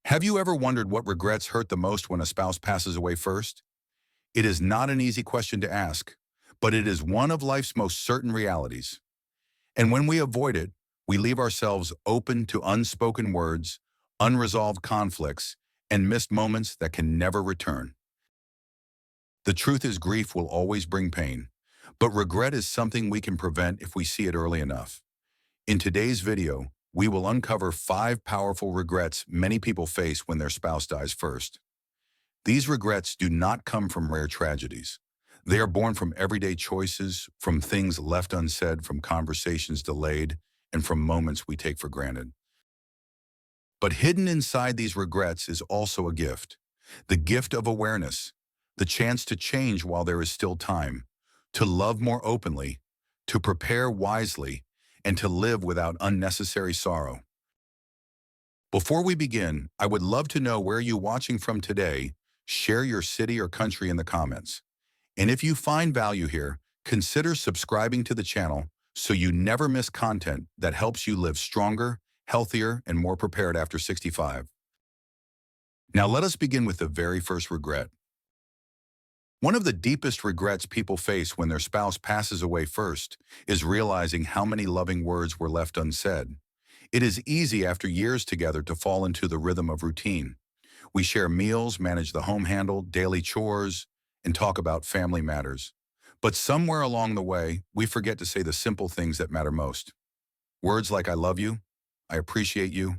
Have you ever wondered what regrets hurt the most when a spouse passes away first? It is not an easy question to ask, but it is one of life's most certain realities. And when we avoid it, we leave ourselves open to unspoken words, unresolved conflicts, and missed moments that can never return. The truth is grief will always bring pain, but regret is something we can prevent if we see it early enough. In today's video, we will uncover 5 powerful regrets many people face when their spouse dies first. These regrets do not come from rare tragedies. They are born from everyday choices, from things left unsaid, from conversations delayed, and from moments we take for granted. But hidden inside these regrets is also a gift. The gift of awareness, the chance to change while there is still time, to love more openly, to prepare wisely, and to live without unnecessary sorrow. Before we begin, I would love to know where you're watching from today. Share your city or country in the comments. And if you find value here, consider subscribing to the channel so you never miss content that helps you live stronger, healthier, and more prepared after 65. Now let us begin with the very first regret. One of the deepest regrets people face when their spouse passes away first is realizing how many loving words were left unsaid. It is easy after years together to fall into the rhythm of routine. We share meals, manage the home handle, daily chores, and talk about family matters. But somewhere along the way, we forget to say the simple things that matter most. Words like I love you, I appreciate you,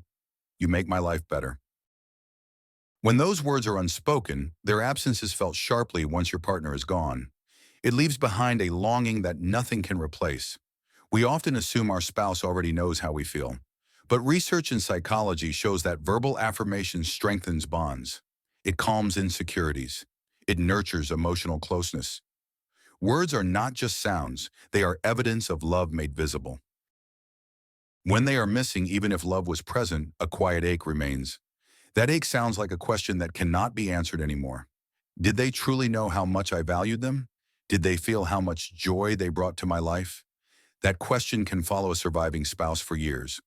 you make my life better. When those words are unspoken, their absence is felt sharply once your partner is gone. It leaves behind a longing that nothing can replace. We often assume our spouse already knows how we feel. But research in psychology shows that verbal affirmation strengthens bonds. It calms insecurities. It nurtures emotional closeness. Words are not just sounds, they are evidence of love made visible. When they are missing, even if love was present, a quiet ache remains. That ache sounds like a question that cannot be answered anymore. Did they truly know how much I valued them? Did they feel how much joy they brought to my life? That question can follow a surviving spouse for years.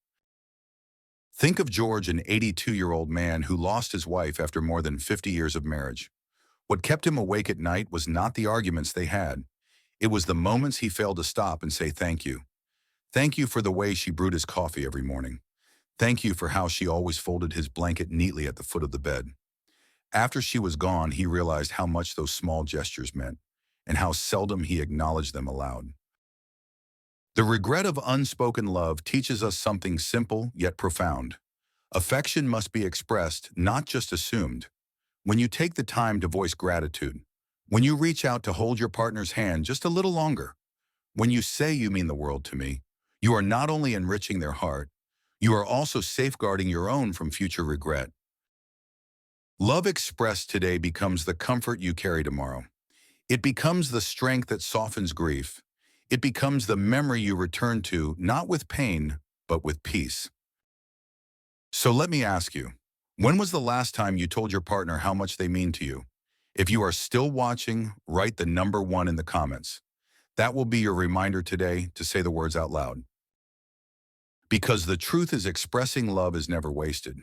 Think of George, an 82-year-old man who lost his wife after more than 50 years of marriage. What kept him awake at night was not the arguments they had. It was the moments he failed to stop and say thank you. Thank you for the way she brewed his coffee every morning. Thank you for how she always folded his blanket neatly at the foot of the bed. After she was gone, he realized how much those small gestures meant, and how seldom he acknowledged them aloud. The regret of unspoken love teaches us something simple yet profound. Affection must be expressed, not just assumed. When you take the time to voice gratitude, when you reach out to hold your partner's hand just a little longer, when you say you mean the world to me, you are not only enriching their heart, you are also safeguarding your own from future regret. Love expressed today becomes the comfort you carry tomorrow. It becomes the strength that softens grief. It becomes the memory you return to, not with pain, but with peace. So let me ask you, when was the last time you told your partner how much they mean to you? If you are still watching, write the number 1 in the comments. That will be your reminder today to say the words out loud. Because the truth is, expressing love is never wasted.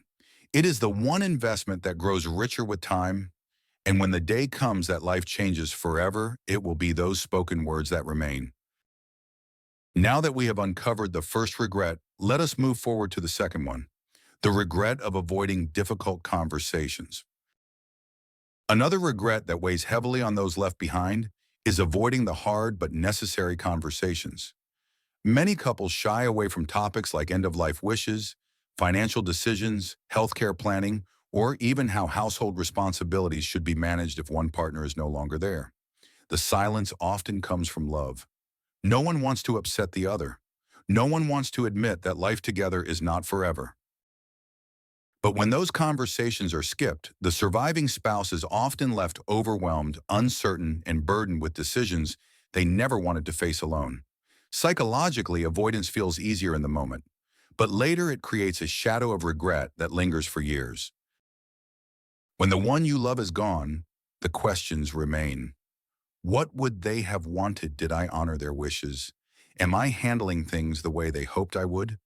It is the one investment that grows richer with time, and when the day comes that life changes forever, it will be those spoken words that remain. Now that we have uncovered the first regret, let us move forward to the second one, the regret of avoiding difficult conversations. Another regret that weighs heavily on those left behind is avoiding the hard but necessary conversations. Many couples shy away from topics like end-of-life wishes, financial decisions, healthcare planning, or even how household responsibilities should be managed if one partner is no longer there. The silence often comes from love. No one wants to upset the other. No one wants to admit that life together is not forever. But when those conversations are skipped, the surviving spouse is often left overwhelmed, uncertain, and burdened with decisions they never wanted to face alone. Psychologically, avoidance feels easier in the moment, but later it creates a shadow of regret that lingers for years. When the one you love is gone, the questions remain. What would they have wanted? Did I honor their wishes? Am I handling things the way they hoped I would?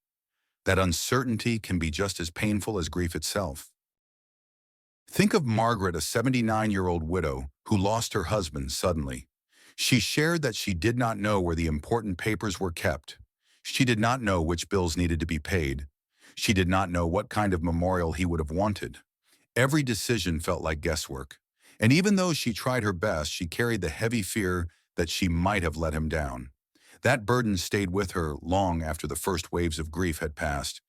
That uncertainty can be just as painful as grief itself. Think of Margaret, a 79-year-old widow who lost her husband suddenly. She shared that she did not know where the important papers were kept. She did not know which bills needed to be paid. She did not know what kind of memorial he would have wanted. Every decision felt like guesswork. And even though she tried her best, she carried the heavy fear that she might have let him down. That burden stayed with her long after the first waves of grief had passed.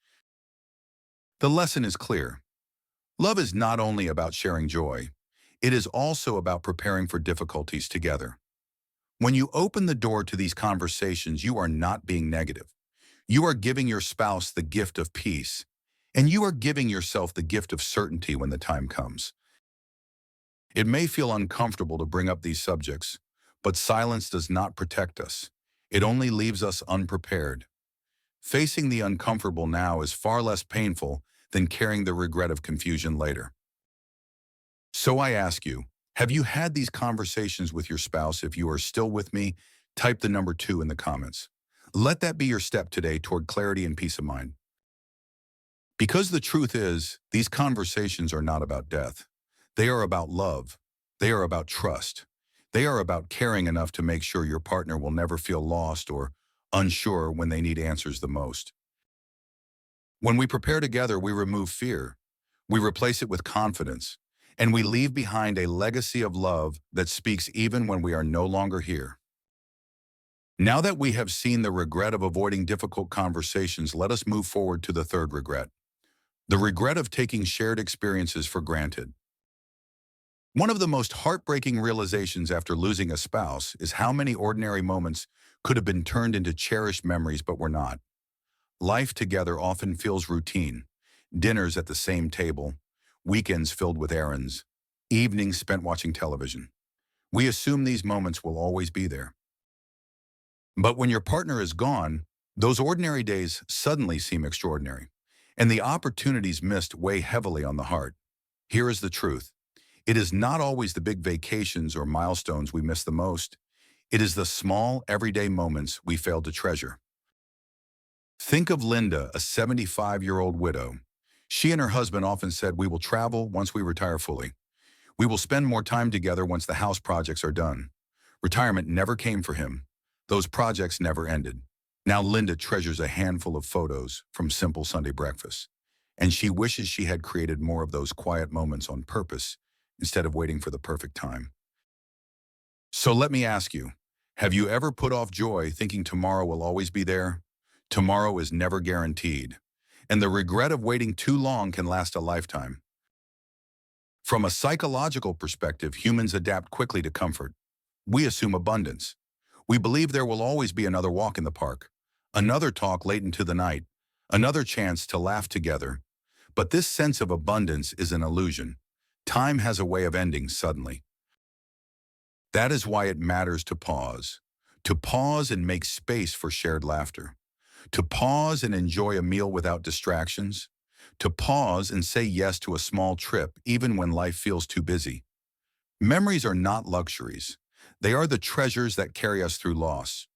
The lesson is clear. Love is not only about sharing joy, it is also about preparing for difficulties together. When you open the door to these conversations, you are not being negative. You are giving your spouse the gift of peace, and you are giving yourself the gift of certainty when the time comes. It may feel uncomfortable to bring up these subjects, but silence does not protect us. It only leaves us unprepared. Facing the uncomfortable now is far less painful than carrying the regret of confusion later. So I ask you, have you had these conversations with your spouse? If you are still with me, type the number 2 in the comments. Let that be your step today toward clarity and peace of mind. Because the truth is, these conversations are not about death. They are about love. They are about trust. They are about caring enough to make sure your partner will never feel lost or unsure when they need answers the most. When we prepare together, we remove fear. We replace it with confidence. And we leave behind a legacy of love that speaks even when we are no longer here. Now that we have seen the regret of avoiding difficult conversations, let us move forward to the third regret. The regret of taking shared experiences for granted. One of the most heartbreaking realizations after losing a spouse is how many ordinary moments could have been turned into cherished memories but were not. Life together often feels routine. Dinners at the same table, weekends filled with errands, evenings spent watching television. We assume these moments will always be there. But when your partner is gone, those ordinary days suddenly seem extraordinary, and the opportunities missed weigh heavily on the heart. Here is the truth. It is not always the big vacations or milestones we miss the most. It is the small, everyday moments we fail to treasure. Think of Linda, a 75-year-old widow. She and her husband often said, "We will travel once we retire fully. We will spend more time together once the house projects are done." Retirement never came for him. Those projects never ended. Now Linda treasures a handful of photos from simple Sunday breakfasts, and she wishes she had created more of those quiet moments on purpose instead of waiting for the perfect time. So let me ask you, have you ever put off joy thinking tomorrow will always be there? Tomorrow is never guaranteed, and the regret of waiting too long can last a lifetime. From a psychological perspective, humans adapt quickly to comfort. We assume abundance. We believe there will always be another walk in the park, another talk late into the night, another chance to laugh together. But this sense of abundance is an illusion. Time has a way of ending suddenly. That is why it matters to pause. To pause and make space for shared laughter. To pause and enjoy a meal without distractions. To pause and say yes to a small trip even when life feels too busy. Memories are not luxuries. They are the treasures that carry us through loss.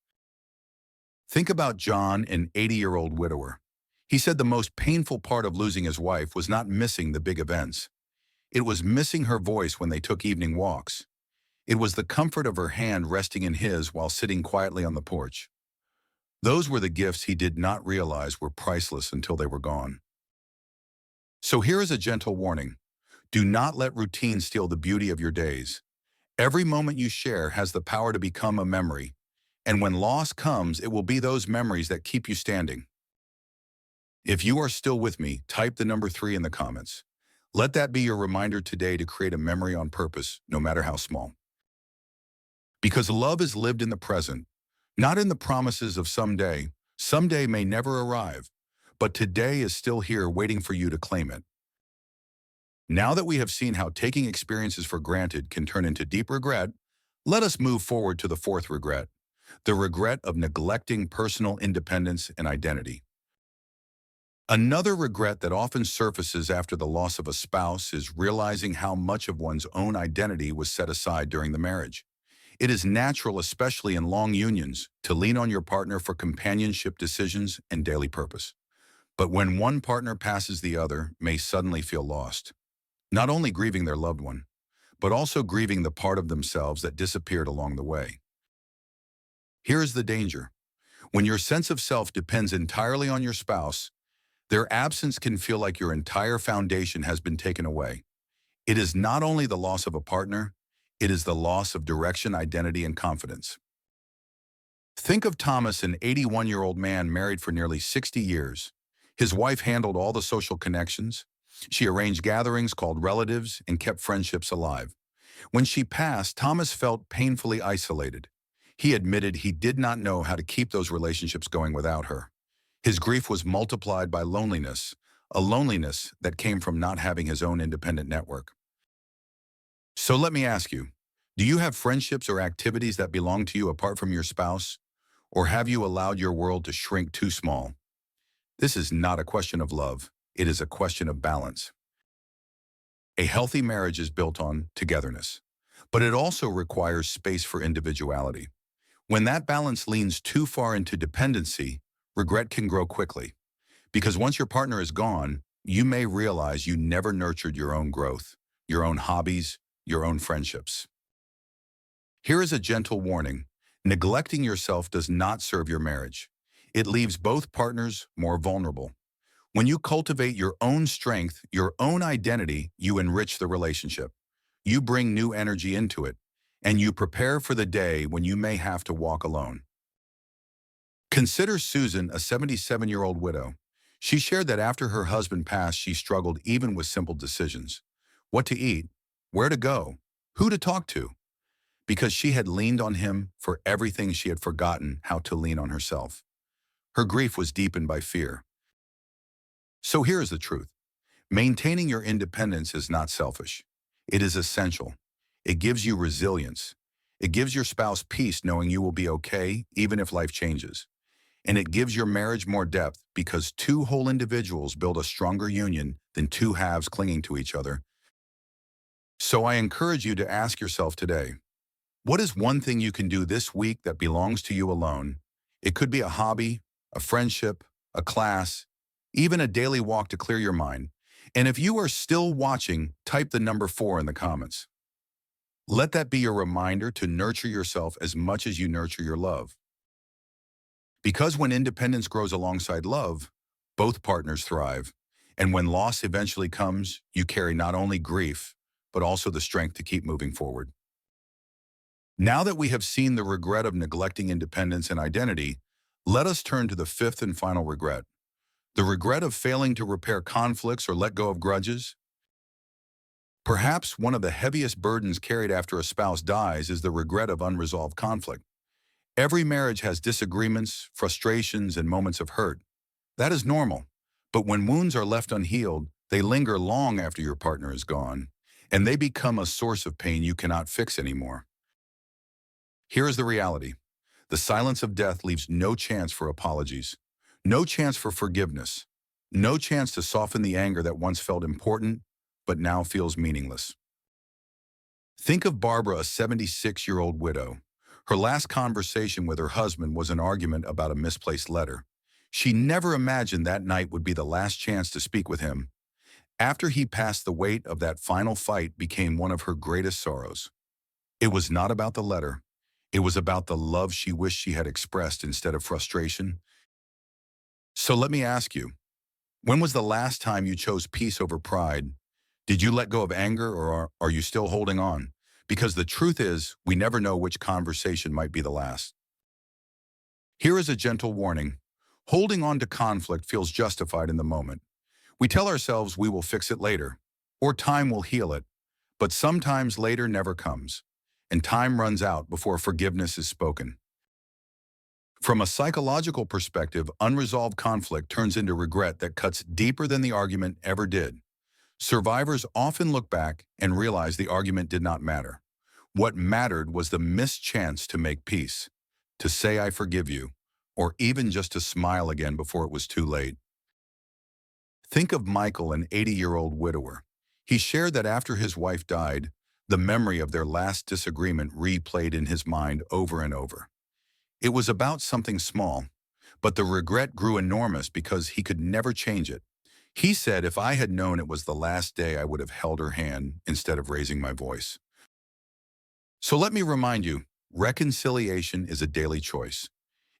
Think about John, an 80-year-old widower. He said the most painful part of losing his wife was not missing the big events. It was missing her voice when they took evening walks. It was the comfort of her hand resting in his while sitting quietly on the porch. Those were the gifts he did not realize were priceless until they were gone. So here is a gentle warning. Do not let routine steal the beauty of your days. Every moment you share has the power to become a memory, and when loss comes, it will be those memories that keep you standing. If you are still with me, type the number 3 in the comments. Let that be your reminder today to create a memory on purpose, no matter how small. Because love is lived in the present, not in the promises of someday. Someday may never arrive, but today is still here waiting for you to claim it. Now that we have seen how taking experiences for granted can turn into deep regret, let us move forward to the fourth regret, the regret of neglecting personal independence and identity. Another regret that often surfaces after the loss of a spouse is realizing how much of one's own identity was set aside during the marriage. It is natural, especially in long unions, to lean on your partner for companionship, decisions, and daily purpose. But when one partner passes, the other may suddenly feel lost. not only grieving their loved one, but also grieving the part of themselves that disappeared along the way. Here is the danger. When your sense of self depends entirely on your spouse, their absence can feel like your entire foundation has been taken away. It is not only the loss of a partner, it is the loss of direction, identity, and confidence. Think of Thomas, an 81-year-old man married for nearly 60 years. His wife handled all the social connections. She arranged gatherings, called relatives, and kept friendships alive. When she passed, Thomas felt painfully isolated. He admitted he did not know how to keep those relationships going without her. His grief was multiplied by loneliness, a loneliness that came from not having his own independent network. So let me ask you, do you have friendships or activities that belong to you apart from your spouse? Or have you allowed your world to shrink too small? This is not a question of love. It is a question of balance. A healthy marriage is built on togetherness, but it also requires space for individuality. When that balance leans too far into dependency, regret can grow quickly. Because once your partner is gone, you may realize you never nurtured your own growth, your own hobbies, your own friendships. Here is a gentle warning. Neglecting yourself does not serve your marriage. It leaves both partners more vulnerable. When you cultivate your own strength, your own identity, you enrich the relationship. You bring new energy into it, and you prepare for the day when you may have to walk alone. Consider Susan, a 77-year-old widow. She shared that after her husband passed, she struggled even with simple decisions. What to eat, where to go, who to talk to, because she had leaned on him for everything. She had forgotten how to lean on herself. Her grief was deepened by fear. So here is the truth. Maintaining your independence is not selfish. It is essential. It gives you resilience. It gives your spouse peace knowing you will be okay even if life changes. And it gives your marriage more depth because two whole individuals build a stronger union than two halves clinging to each other. So I encourage you to ask yourself today, what is one thing you can do this week that belongs to you alone? It could be a hobby, a friendship, a class, even a daily walk to clear your mind. And if you are still watching, type the number 4 in the comments. Let that be your reminder to nurture yourself as much as you nurture your love. Because when independence grows alongside love, both partners thrive. And when loss eventually comes, you carry not only grief, but also the strength to keep moving forward. Now that we have seen the regret of neglecting independence and identity, let us turn to the fifth and final regret. The regret of failing to repair conflicts or let go of grudges. Perhaps one of the heaviest burdens carried after a spouse dies is the regret of unresolved conflict. Every marriage has disagreements, frustrations, and moments of hurt. That is normal. But when wounds are left unhealed, they linger long after your partner is gone, and they become a source of pain you cannot fix anymore. Here is the reality. The silence of death leaves no chance for apologies, no chance for forgiveness, no chance to soften the anger that once felt important, but now feels meaningless. Think of Barbara, a 76-year-old widow. Her last conversation with her husband was an argument about a misplaced letter. She never imagined that night would be the last chance to speak with him. After he passed, the weight of that final fight became one of her greatest sorrows. It was not about the letter. It was about the love she wished she had expressed instead of frustration. So let me ask you, when was the last time you chose peace over pride? Did you let go of anger, or are you still holding on? Because the truth is, we never know which conversation might be the last. Here is a gentle warning. Holding on to conflict feels justified in the moment. We tell ourselves we will fix it later, or time will heal it, but sometimes later never comes, and time runs out before forgiveness is spoken. From a psychological perspective, unresolved conflict turns into regret that cuts deeper than the argument ever did. Survivors often look back and realize the argument did not matter. What mattered was the missed chance to make peace, to say I forgive you, or even just to smile again before it was too late. Think of Michael, an 80-year-old widower. He shared that after his wife died, the memory of their last disagreement replayed in his mind over and over. It was about something small, but the regret grew enormous because he could never change it. He said, if I had known it was the last day, I would have held her hand instead of raising my voice. So let me remind you, reconciliation is a daily choice.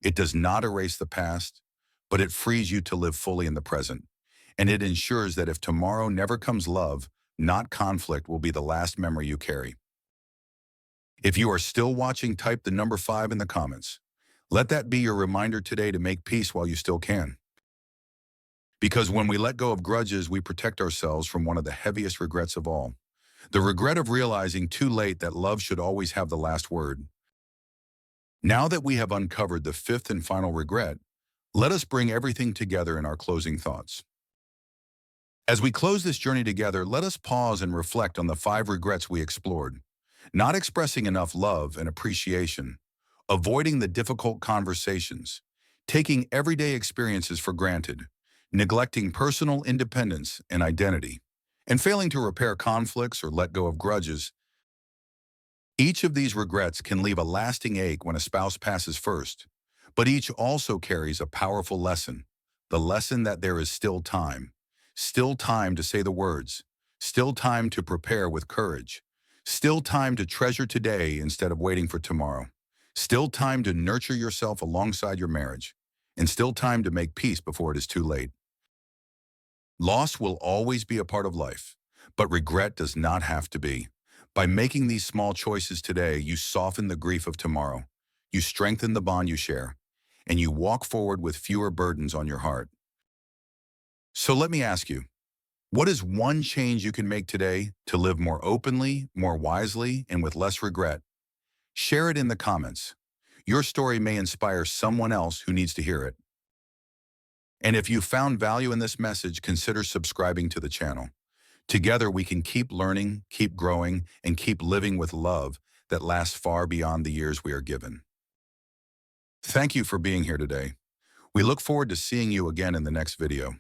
It does not erase the past, but it frees you to live fully in the present. And it ensures that if tomorrow never comes, love, not conflict, will be the last memory you carry. If you are still watching, type the number 5 in the comments. Let that be your reminder today to make peace while you still can. Because when we let go of grudges, we protect ourselves from one of the heaviest regrets of all. The regret of realizing too late that love should always have the last word. Now that we have uncovered the fifth and final regret, let us bring everything together in our closing thoughts. As we close this journey together, let us pause and reflect on the 5 regrets we explored. Not expressing enough love and appreciation, avoiding the difficult conversations, taking everyday experiences for granted, neglecting personal independence and identity, and failing to repair conflicts or let go of grudges. Each of these regrets can leave a lasting ache when a spouse passes first, but each also carries a powerful lesson, the lesson that there is still time to say the words, still time to prepare with courage, still time to treasure today instead of waiting for tomorrow, still time to nurture yourself alongside your marriage, and still time to make peace before it is too late. Loss will always be a part of life, but regret does not have to be. By making these small choices today, you soften the grief of tomorrow, you strengthen the bond you share, and you walk forward with fewer burdens on your heart. So let me ask you, what is one change you can make today to live more openly, more wisely, and with less regret? Share it in the comments. Your story may inspire someone else who needs to hear it. And if you found value in this message, consider subscribing to the channel. Together, we can keep learning, keep growing, and keep living with love that lasts far beyond the years we are given. Thank you for being here today. We look forward to seeing you again in the next video.